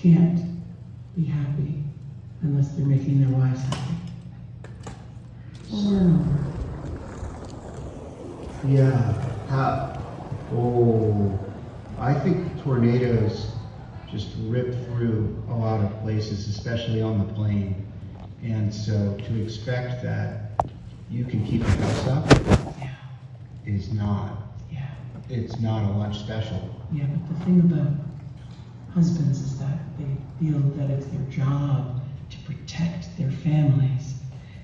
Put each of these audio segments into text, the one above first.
can't be happy unless they're making their wives happy. Over and over. Yeah. I think tornadoes just rip through a lot of places, especially on the plane. And so to expect that you can keep a house up is not. Yeah. It's not a lunch special. Yeah, but the thing about husbands is that they feel that it's their job to protect their families.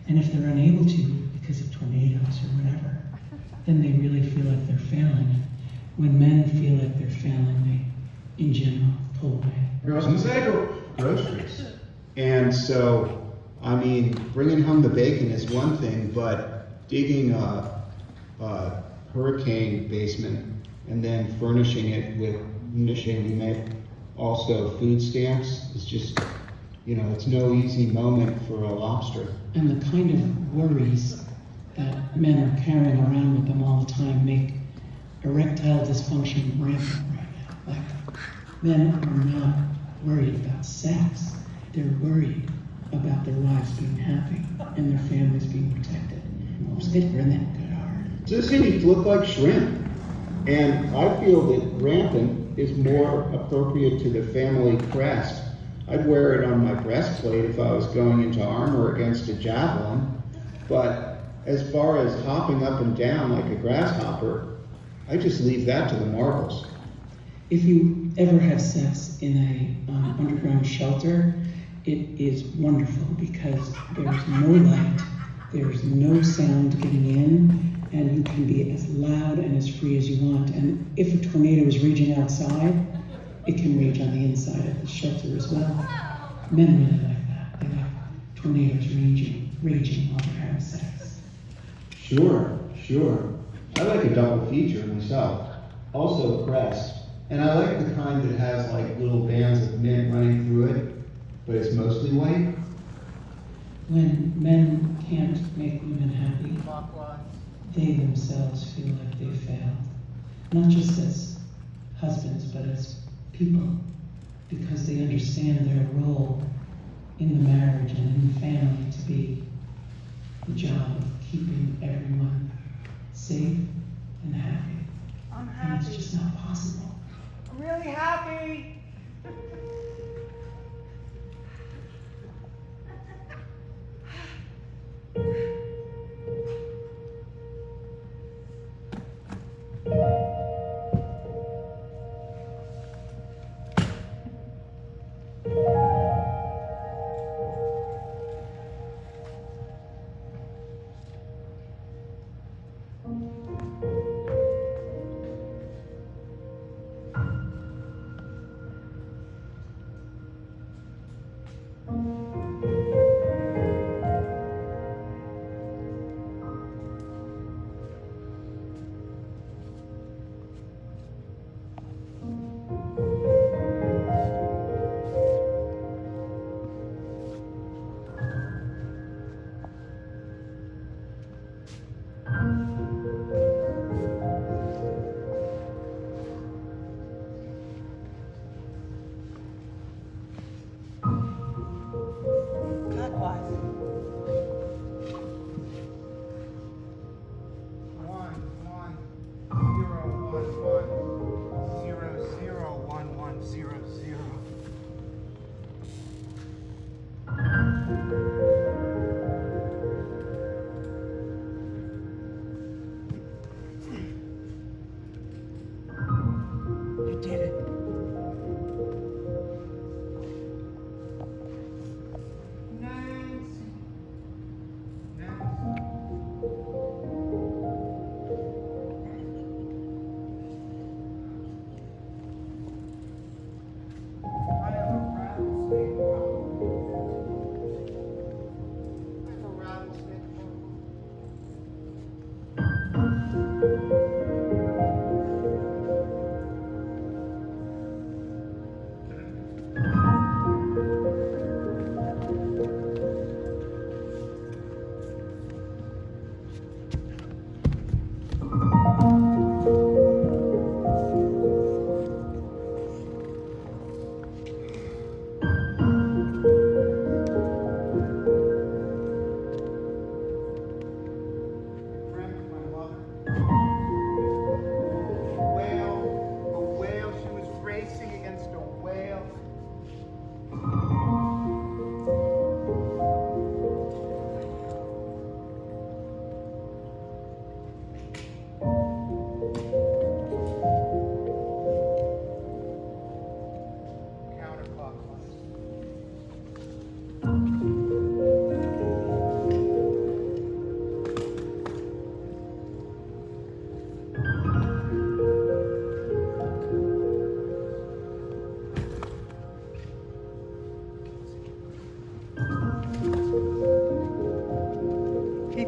And if they're unable to because of tornadoes or whatever, then they really feel like they're failing. When men feel like they're failing, they, in general, pull away. Girls, I go groceries. And so, I mean, bringing home the bacon is one thing, but digging a hurricane basement and then furnishing it with also food stamps is just, it's no easy moment for a lobster. And the kind of worries that men are carrying around with them all the time make erectile dysfunction rampant right now. Like, men are not worried about sex. They're worried about their wives being happy and their families being protected. They'd run that good hard. Zizinis look like shrimp. And I feel that rampant is more appropriate to the family crest. I'd wear it on my breastplate if I was going into armor against a javelin. But as far as hopping up and down like a grasshopper, I just leave that to the marbles. If you ever have sex in a underground shelter, it is wonderful because there's no light, there's no sound getting in, and you can be as loud and as free as you want. And if a tornado is raging outside, it can rage on the inside of the shelter as well. Men really like that. They like tornadoes raging while they're having sex. Sure. I like a double feature myself. Also a crest. And I like the kind that has like little bands of mint running through it, but it's mostly white. When men can't make women happy, they themselves feel like they failed. Not just as husbands, but as people, because they understand their role in the marriage and in the family to be the job of keeping everyone safe and happy. I'm happy. And it's just not possible. I'm really happy.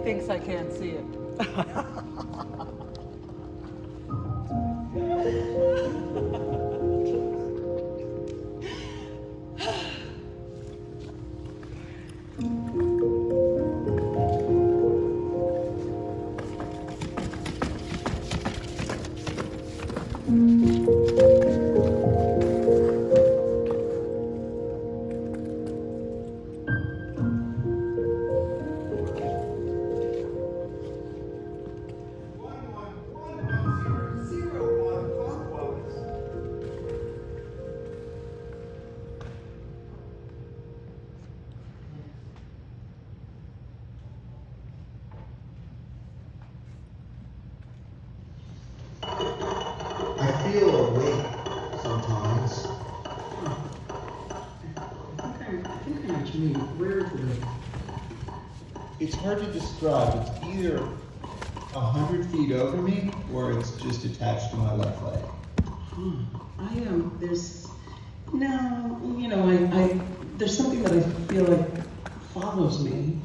thinks I can't see it. I feel awake sometimes. I think I actually, where is it? It's hard to describe. It's either 100 feet over me or it's just attached to my left leg. I am, there's, no, you know, I there's something that I feel like follows me.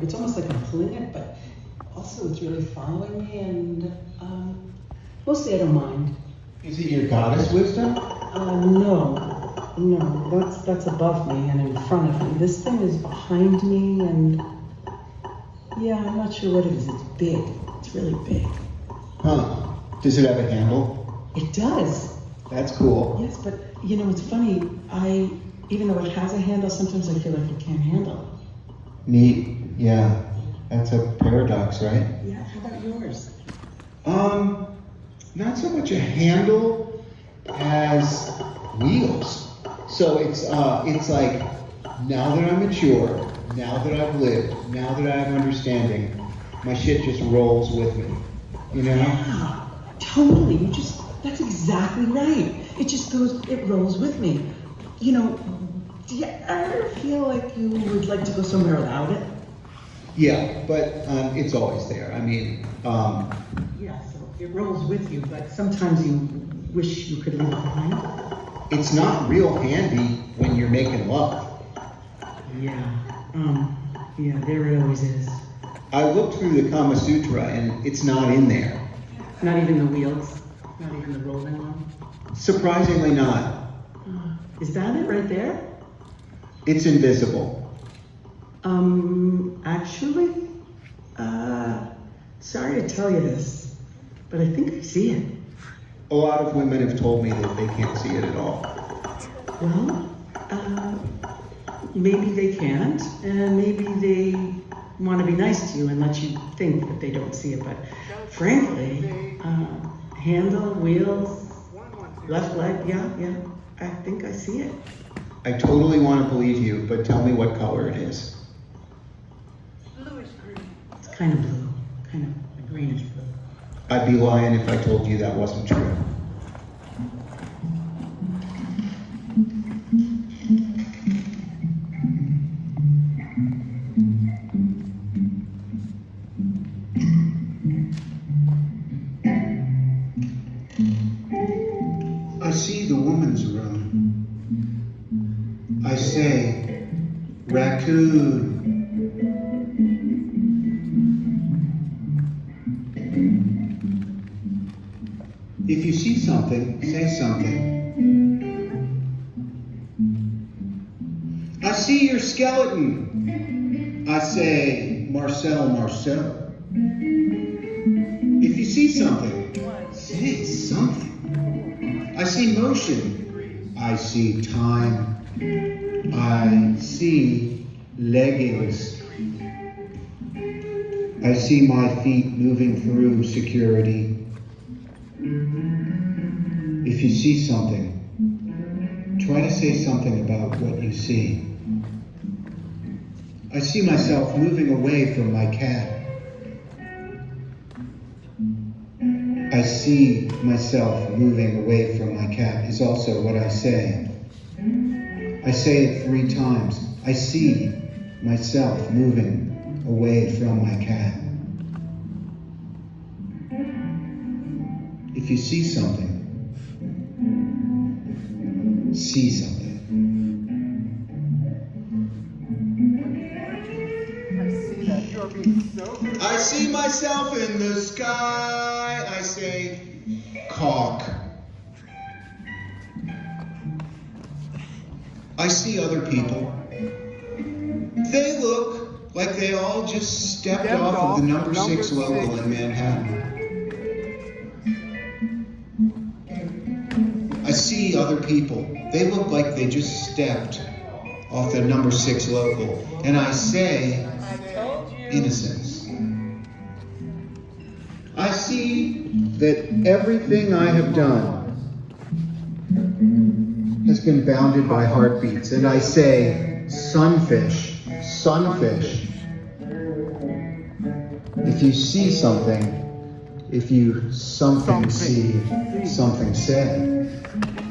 It's almost like I'm pulling it, but also it's really following me, and mostly I don't mind. Is it your goddess wisdom? No, that's above me and in front of me. This thing is behind me, and yeah, I'm not sure what it is. It's big. It's really big. Huh. Does it have a handle? It does. That's cool. Yes, but you know, it's funny. Even though it has a handle, sometimes I feel like it can't handle it. Neat. Yeah. That's a paradox, right? Yeah, how about yours? Not so much a handle as wheels. So it's like, now that I'm mature, now that I've lived, now that I have understanding, my shit just rolls with me. You know? Yeah, totally. That's exactly right. It just goes, it rolls with me. You know, do you ever feel like you would like to go somewhere without it? Yeah, but it's always there. I mean, Yeah, so it rolls with you, but sometimes you wish you could leave it behind. it's not real handy when you're making love. Yeah, there it always is. I looked through the Kama Sutra and it's not in there. Not even the wheels, not even the rolling one. Surprisingly not. Is that it right there? It's invisible. Actually, sorry to tell you this, but I think I see it. A lot of women have told me that they can't see it at all. Well, maybe they can't, and maybe they want to be nice to you and let you think that they don't see it, but frankly, handle, wheels, left leg, yeah, I think I see it. I totally want to believe you, but tell me what color it is. Bluish green. It's kind of blue, kind of a greenish blue. I'd be lying if I told you that wasn't true. I see the woman's room. I say, raccoon. If you see something, say something. I see your skeleton. I say, Marcel. If you see something, say something. I see motion. I see time. I see leggings. I see my feet moving through security. If you see something, try to say something about what you see. I see myself moving away from my cat. I see myself moving away from my cat is also what I say. I say it 3 times. I see myself moving away from my cat. If you see something, see something. I see that You're being so good. I see myself in the sky. I say, caulk. I see other people. They look like they all just stepped off of the number 6 local in Manhattan. I see other people. They look like they just stepped off the number 6 local. And I say, innocence. I see that everything I have done has been bounded by heartbeats. And I say, sunfish, sunfish. If you see something, if you something see, something say.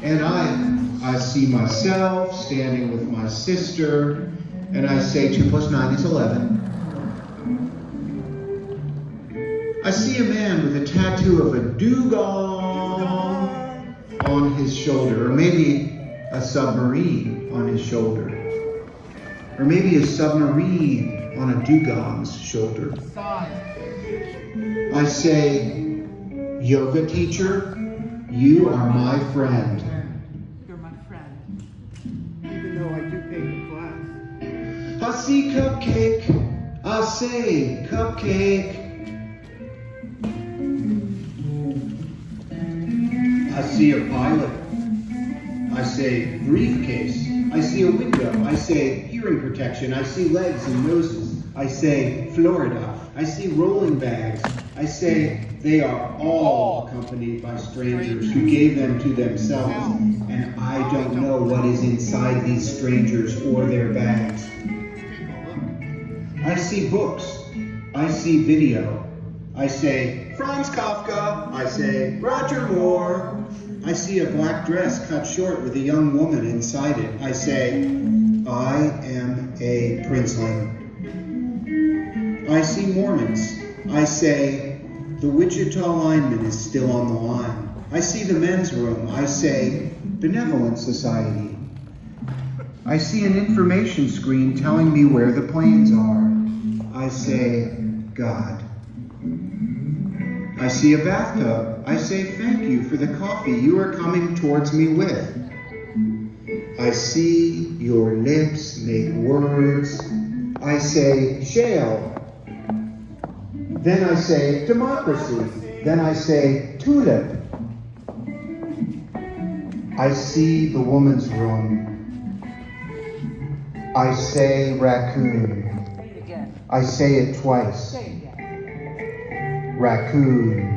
And I see myself standing with my sister, and I say 2 + 9 is 11. I see a man with a tattoo of a dugong on his shoulder, or maybe a submarine on his shoulder, or maybe a submarine on a dugong's shoulder. I say, yoga teacher, you are my friend. You're my friend. Even though I do pay the class. I see cupcake. I say cupcake. I see a pilot. I say briefcase. I see a window. I say hearing protection. I see legs and noses. I say Florida. I see rolling bags. I say they are all accompanied by strangers who gave them to themselves, and I don't know what is inside these strangers or their bags. I see books. I see video. I say Franz Kafka. I say Roger Moore. I see a black dress cut short with a young woman inside it. I say, I am a princeling. I see Mormons. I say, the Wichita lineman is still on the line. I see the men's room. I say, Benevolent Society. I see an information screen telling me where the planes are. I say, God. I see a bathtub. I say, thank you for the coffee you are coming towards me with. I see your lips make words. I say, shale. Then I say, democracy. Then I say, tulip. I see the woman's room. I say, raccoon. I say it twice. Raccoon.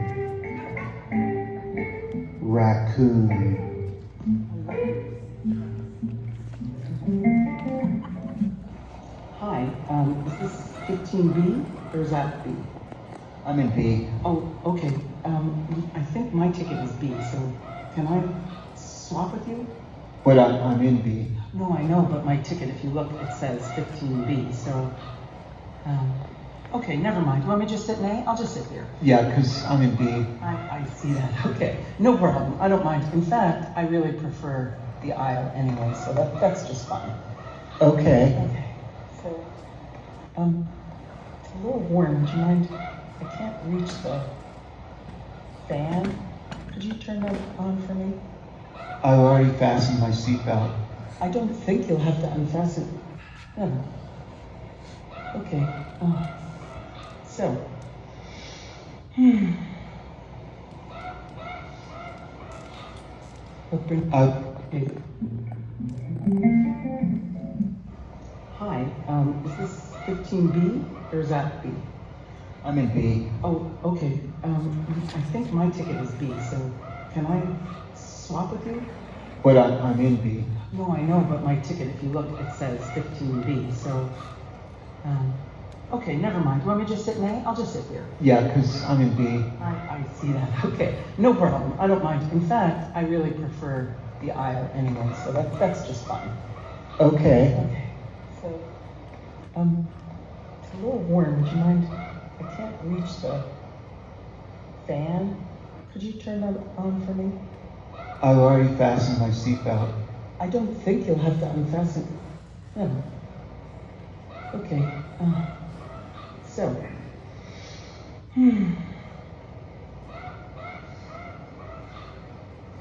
Raccoon. Hi, is this 15B or is that B? I'm in B. Oh, okay. I think my ticket is B, so can I swap with you? But I'm in B. No, I know, but my ticket, if you look, it says 15B, so, okay, never mind. You want me to just sit in A? I'll just sit here. Yeah, because I'm in B. I see that. Okay, no problem. I don't mind. In fact, I really prefer the aisle anyway, so that's just fine. Okay. Okay, so, it's a little warm. Would you mind? I can't reach the fan. Could you turn that on for me? I've already fastened my seatbelt. I don't think you'll have to unfasten. Never. Okay. So. What bring? Okay. Hi. Is this 15B or is that B? I'm in B. Oh, okay. I think my ticket is B, so can I swap with you? But I'm in B. No, I know, but my ticket, if you look, it says 15B, so, okay, never mind. You want me to just sit in A? I'll just sit here. Yeah, because I'm in B. I see that. Okay, no problem. I don't mind. In fact, I really prefer the aisle anyway, so that's just fine. Okay. Okay, so, it's a little warm. Would you mind? I can't reach the fan. Could you turn that on for me? I've already fastened my seatbelt. I don't think you'll have to unfasten. Never. Okay. So,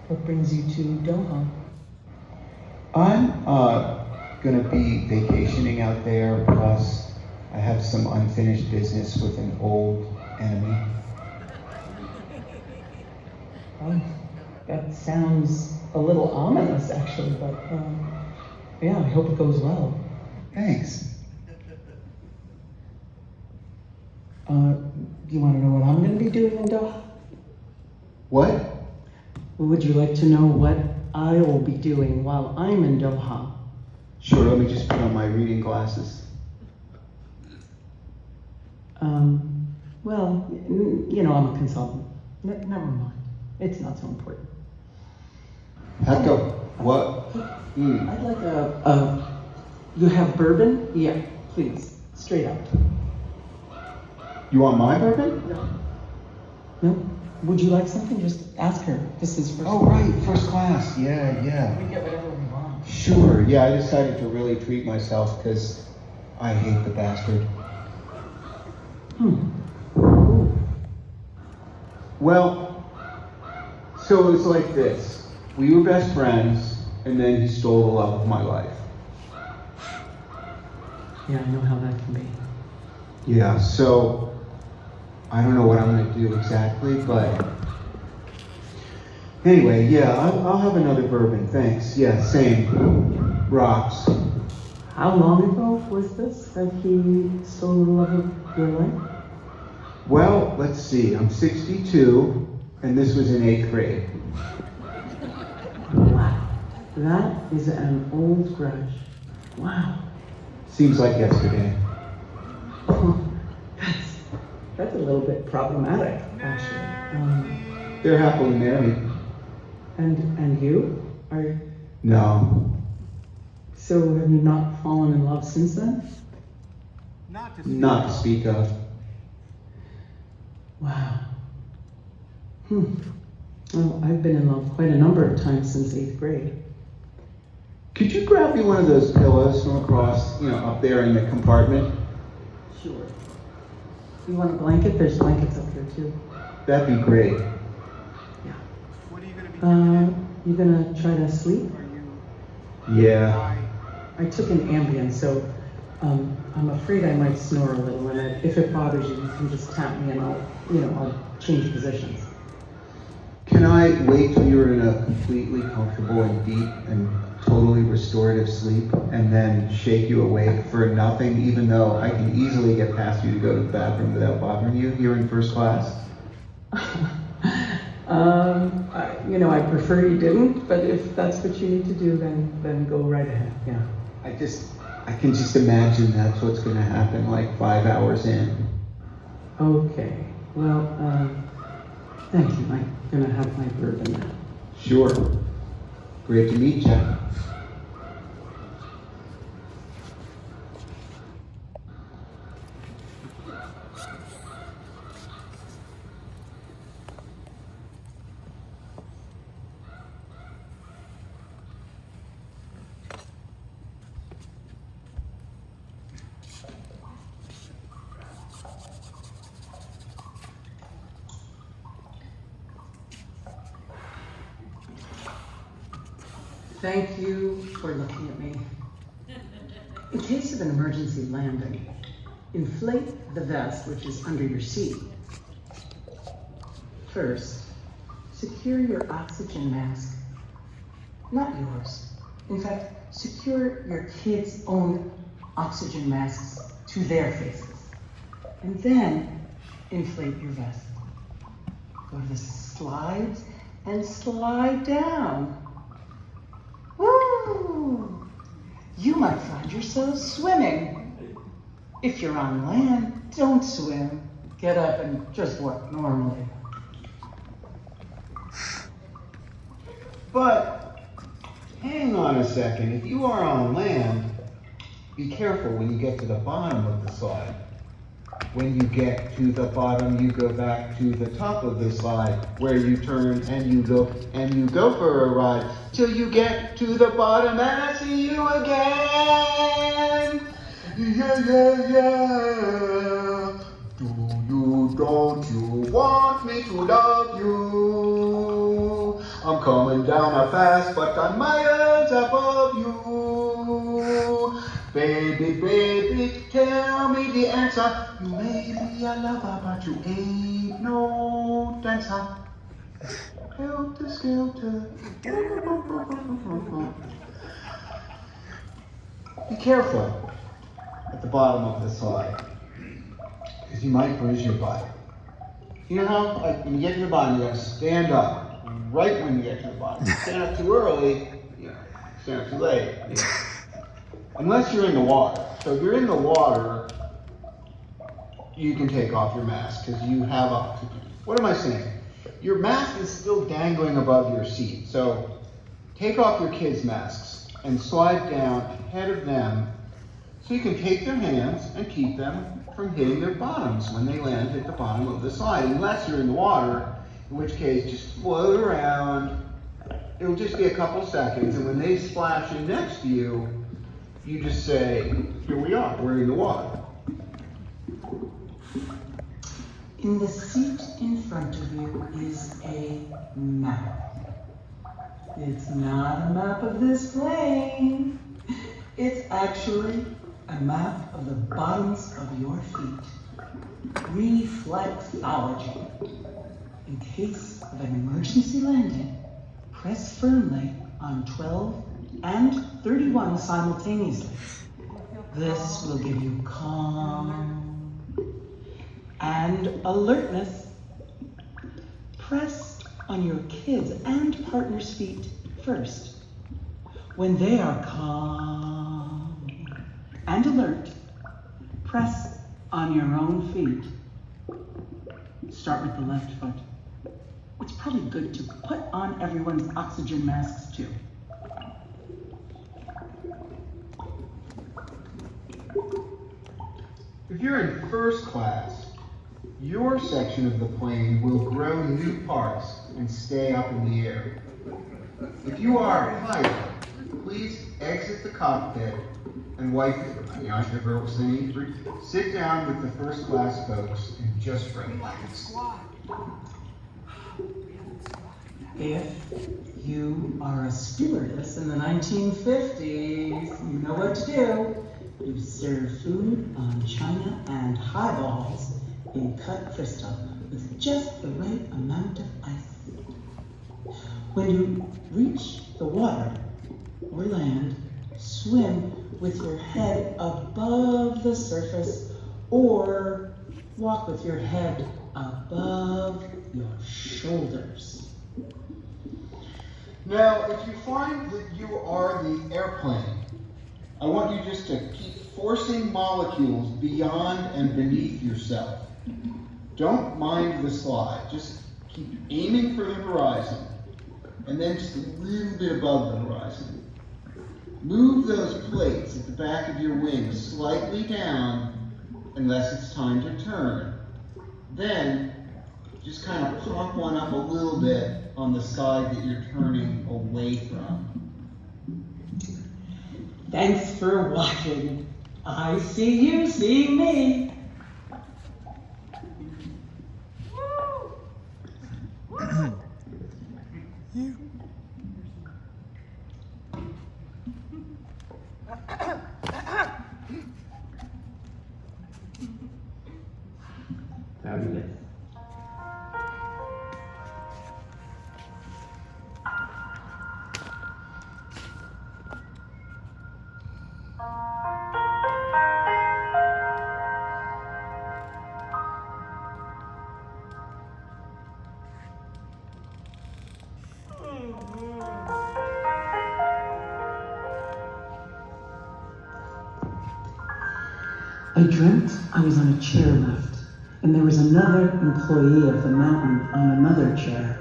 what brings you to Doha? I'm gonna be vacationing out there, plus I have some unfinished business with an old enemy. Oh, that sounds a little ominous, actually, but yeah, I hope it goes well. Thanks. Do you want to know what I'm going to be doing in Doha? What? Would you like to know what I will be doing while I'm in Doha? Sure, let me just put on my reading glasses. Well, you know, I'm a consultant. Never mind. It's not so important. Hector, what? I'd like you have bourbon? Yeah, please. Straight up. You want my bourbon? No? Would you like something? Just ask her. This is first Oh, right, first class. Yeah. We get whatever we want. Sure, yeah, I decided to really treat myself because I hate the bastard. Well, so it was like this. We were best friends, and then he stole the love of my life. Yeah, I know how that can be. Yeah, so I don't know what I'm going to do exactly, but anyway, yeah, I'll have another bourbon, thanks. Yeah, same. Rocks. How long ago was this that he stole the love of your life? Well, let's see, I'm 62, and this was in 8th grade. Wow. That is an old grudge. Wow. Seems like yesterday. That's a little bit problematic, actually. They're happily married. And you? Are No. so have you not fallen in love since then? Not to speak of. Wow. Well, I've been in love quite a number of times since 8th grade. Could you grab me one of those pillows from across, up there in the compartment? Sure. You want a blanket? There's blankets up here too. That'd be great. Yeah. What are you going to be doing? You gonna try to sleep? Yeah. I took an Ambien, so I'm afraid I might snore a little. And if it bothers you, you can just tap me, and I'll change positions. Can I wait till you're in a completely comfortable and deep and totally restorative sleep and then shake you awake for nothing, even though I can easily get past you to go to the bathroom without bothering you here in first class? I prefer you didn't, but if that's what you need to do, then go right ahead. Yeah. I can just imagine that's what's going to happen like 5 hours in. Okay. Well, thank you. I'm gonna have my bourbon now. Sure. Great to meet you. Thank you for looking at me. In case of an emergency landing, inflate the vest which is under your seat. First, secure your oxygen mask. Not yours. In fact, secure your kids' own oxygen masks to their faces. And then inflate your vest. Go to the slides and slide down. Woo! You might find yourself swimming. If you're on land, don't swim. Get up and just walk normally. But hang on a second. If you are on land, be careful when you get to the bottom of the slide. When you get to the bottom, you go back to the top of the slide, where you turn and you look and you go for a ride till you get to the bottom, and I see you again. Yeah, yeah, yeah. don't you want me to love you? I'm coming down a fast, but I'm miles above you. Baby, baby, tell me the answer. You may be a lover, but you ain't no dancer. Helter skelter. Be careful at the bottom of the slide, because you might bruise your butt. You know how, like, when you get to the bottom, you gotta stand up right when you get to the bottom. Stand up too early, stand up too late. Unless you're in the water. So if you're in the water, you can take off your mask because you have oxygen. What am I saying? Your mask is still dangling above your seat. So take off your kids' masks and slide down ahead of them so you can take their hands and keep them from hitting their bottoms when they land at the bottom of the slide, unless you're in the water, in which case just float around. It'll just be a couple seconds, and when they splash in next to you, you just say, here we are, we're in the water. In the seat in front of you is a map. It's not a map of this plane. It's actually a map of the bottoms of your feet. Reflexology. In case of an emergency landing, press firmly on 12 and 31 simultaneously. This will give you calm and alertness. Press on your kids' and partner's feet first. When they are calm and alert, press on your own feet. Start with the left foot. It's probably good to put on everyone's oxygen masks too. If you're in first class, your section of the plane will grow new parts and stay up in the air. If you are a pilot, please exit the cockpit and wipe your sit down with the first class folks and just relax. If you are a stewardess in the 1950s, you know what to do. You serve food on china and highballs in cut crystal with just the right amount of ice. When you reach the water or land, swim with your head above the surface or walk with your head above your shoulders. Now, if you find that you are the airplane, I want you just to keep forcing molecules beyond and beneath yourself. Don't mind the slide. Just keep aiming for the horizon, and then just a little bit above the horizon. Move those plates at the back of your wings slightly down unless it's time to turn. Then, just kind of pop one up a little bit on the side that you're turning away from. Thanks for watching. I see you see me. Fabulous. I dreamt I was on a chairlift, and there was another employee of the mountain on another chair.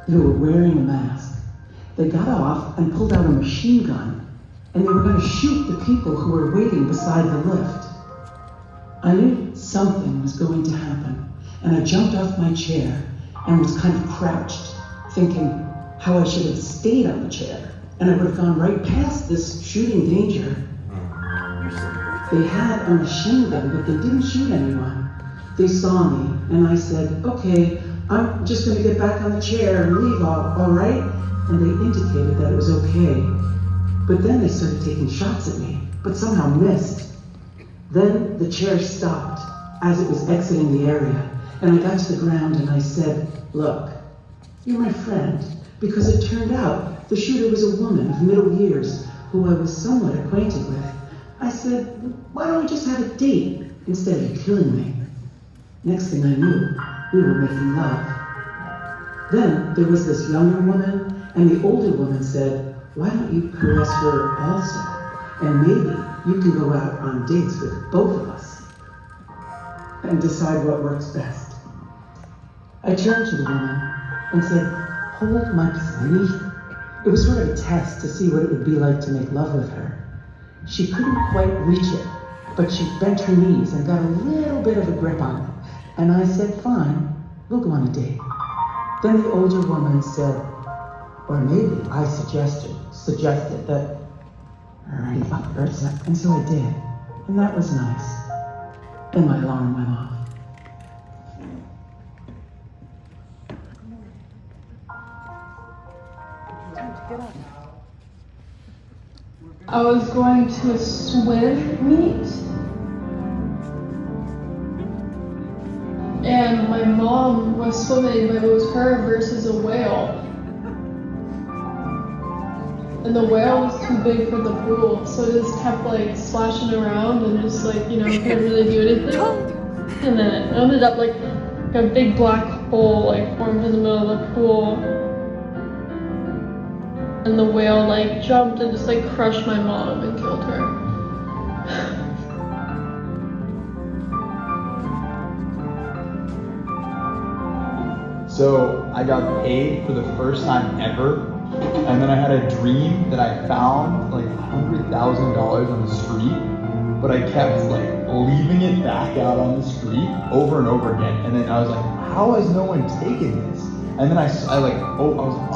They were wearing a mask. They got off and pulled out a machine gun, and they were going to shoot the people who were waiting beside the lift. I knew something was going to happen, and I jumped off my chair and was kind of crouched, thinking how I should have stayed on the chair, and I would have gone right past this shooting danger. They had a machine gun, but they didn't shoot anyone. They saw me, and I said, okay, I'm just gonna get back on the chair and leave, all right? And they indicated that it was okay. But then they started taking shots at me, but somehow missed. Then the chair stopped as it was exiting the area, and I got to the ground and I said, look, you're my friend, because it turned out the shooter was a woman of middle years who I was somewhat acquainted with. I said, why don't we just have a date instead of killing me? Next thing I knew, we were making love. Then there was this younger woman, and the older woman said, why don't you caress her also? And maybe you can go out on dates with both of us and decide what works best. I turned to the woman and said, hold my sleeve. It was sort of a test to see what it would be like to make love with her. She couldn't quite reach it, but she bent her knees and got a little bit of a grip on it. And I said, fine, we'll go on a date. Then the older woman said, or maybe I suggested that, all right, and so I did. And that was nice. Then my alarm went off. I was going to a swim meet, and my mom was swimming, but it was her versus a whale. And the whale was too big for the pool, so it just kept like splashing around and just like, couldn't really do anything. And then it ended up like a big black hole like formed in the middle of the pool. And the whale like jumped and just like crushed my mom and killed her. So I got paid for the first time ever, and then I had a dream that I found like $100,000 on the street, but I kept like leaving it back out on the street over and over again. And then I was like, how has no one taken this? And then I was